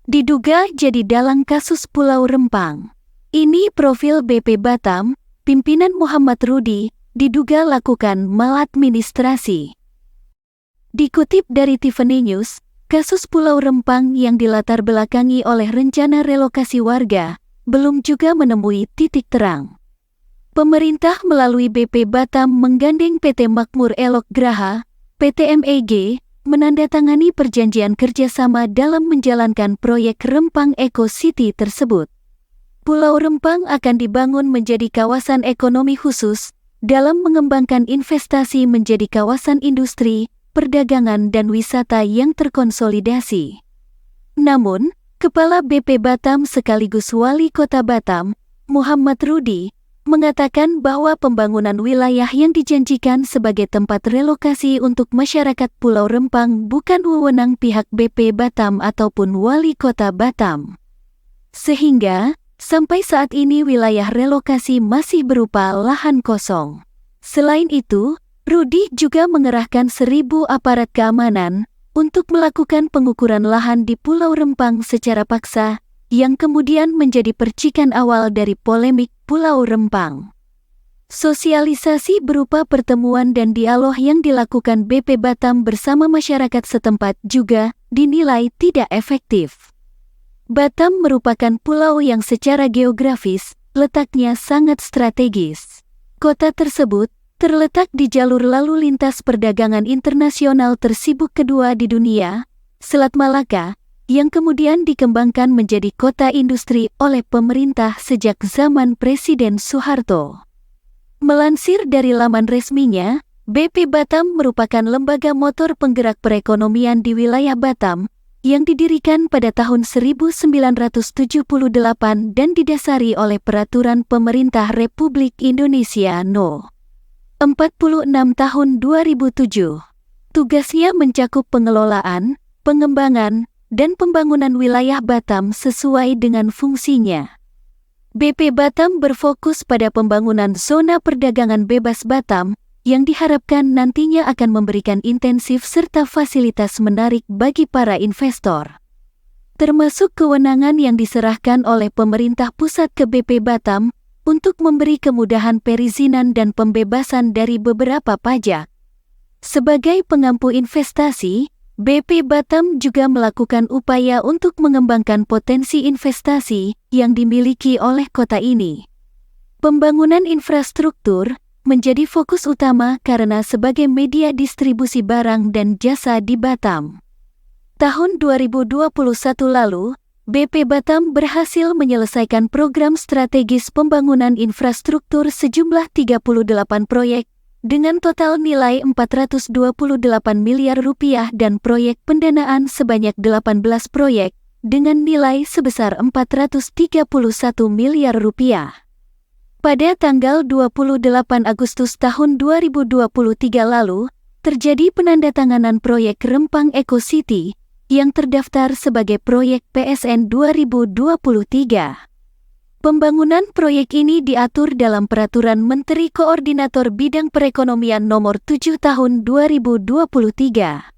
diduga jadi dalang kasus Pulau Rempang. Ini profil BP Batam, pimpinan Muhammad Rudi, diduga lakukan maladministrasi. Dikutip dari Tiffany News, kasus Pulau Rempang yang dilatar belakangi oleh rencana relokasi warga, belum juga menemui titik terang. Pemerintah melalui BP Batam menggandeng PT Makmur Elok Graha, PT MEG, menandatangani perjanjian kerjasama dalam menjalankan proyek Rempang Eco City tersebut. Pulau Rempang akan dibangun menjadi kawasan ekonomi khusus, dalam mengembangkan investasi menjadi kawasan industri, perdagangan dan wisata yang terkonsolidasi. Namun, Kepala BP Batam sekaligus Wali Kota Batam, Muhammad Rudi, mengatakan bahwa pembangunan wilayah yang dijanjikan sebagai tempat relokasi untuk masyarakat Pulau Rempang bukan wewenang pihak BP Batam ataupun Wali Kota Batam. Sehingga, sampai saat ini wilayah relokasi masih berupa lahan kosong. Selain itu, Rudi juga mengerahkan 1.000 aparat keamanan untuk melakukan pengukuran lahan di Pulau Rempang secara paksa, yang kemudian menjadi percikan awal dari polemik Pulau Rempang. Sosialisasi berupa pertemuan dan dialog yang dilakukan BP Batam bersama masyarakat setempat juga dinilai tidak efektif. Batam merupakan pulau yang secara geografis letaknya sangat strategis. Kota tersebut terletak di jalur lalu lintas perdagangan internasional tersibuk kedua di dunia, Selat Malaka, yang kemudian dikembangkan menjadi kota industri oleh pemerintah sejak zaman Presiden Soeharto. Melansir dari laman resminya, BP Batam merupakan lembaga motor penggerak perekonomian di wilayah Batam, yang didirikan pada tahun 1978 dan didasari oleh Peraturan Pemerintah Republik Indonesia No. 46 tahun 2007. Tugasnya mencakup pengelolaan, pengembangan, dan pembangunan wilayah Batam sesuai dengan fungsinya. BP Batam berfokus pada pembangunan zona perdagangan bebas Batam, yang diharapkan nantinya akan memberikan intensif serta fasilitas menarik bagi para investor. Termasuk kewenangan yang diserahkan oleh pemerintah pusat ke BP Batam, untuk memberi kemudahan perizinan dan pembebasan dari beberapa pajak. Sebagai pengampu investasi, BP Batam juga melakukan upaya untuk mengembangkan potensi investasi yang dimiliki oleh kota ini. Pembangunan infrastruktur menjadi fokus utama karena sebagai media distribusi barang dan jasa di Batam. Tahun 2021 lalu, BP Batam berhasil menyelesaikan program strategis pembangunan infrastruktur sejumlah 38 proyek, dengan total nilai 428 miliar rupiah dan proyek pendanaan sebanyak 18 proyek, dengan nilai sebesar 431 miliar rupiah. Pada tanggal 28 Agustus tahun 2023 lalu, terjadi penandatanganan proyek Rempang Eco City, yang terdaftar sebagai proyek PSN 2023. Pembangunan proyek ini diatur dalam Peraturan Menteri Koordinator Bidang Perekonomian Nomor 7 Tahun 2023.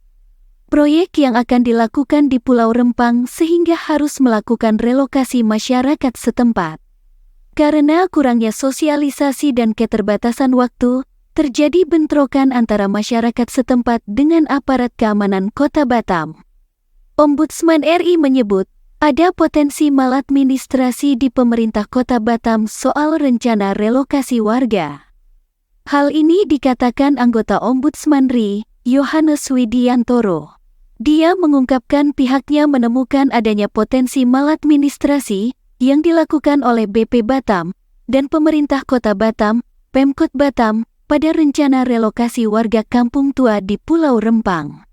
Proyek yang akan dilakukan di Pulau Rempang sehingga harus melakukan relokasi masyarakat setempat. Karena kurangnya sosialisasi dan keterbatasan waktu, terjadi bentrokan antara masyarakat setempat dengan aparat keamanan Kota Batam. Ombudsman RI menyebut, ada potensi maladministrasi di pemerintah Kota Batam soal rencana relokasi warga. Hal ini dikatakan anggota Ombudsman RI, Yohanes Widiantoro. Dia mengungkapkan pihaknya menemukan adanya potensi maladministrasi yang dilakukan oleh BP Batam dan pemerintah Kota Batam, Pemkot Batam, pada rencana relokasi warga Kampung Tua di Pulau Rempang.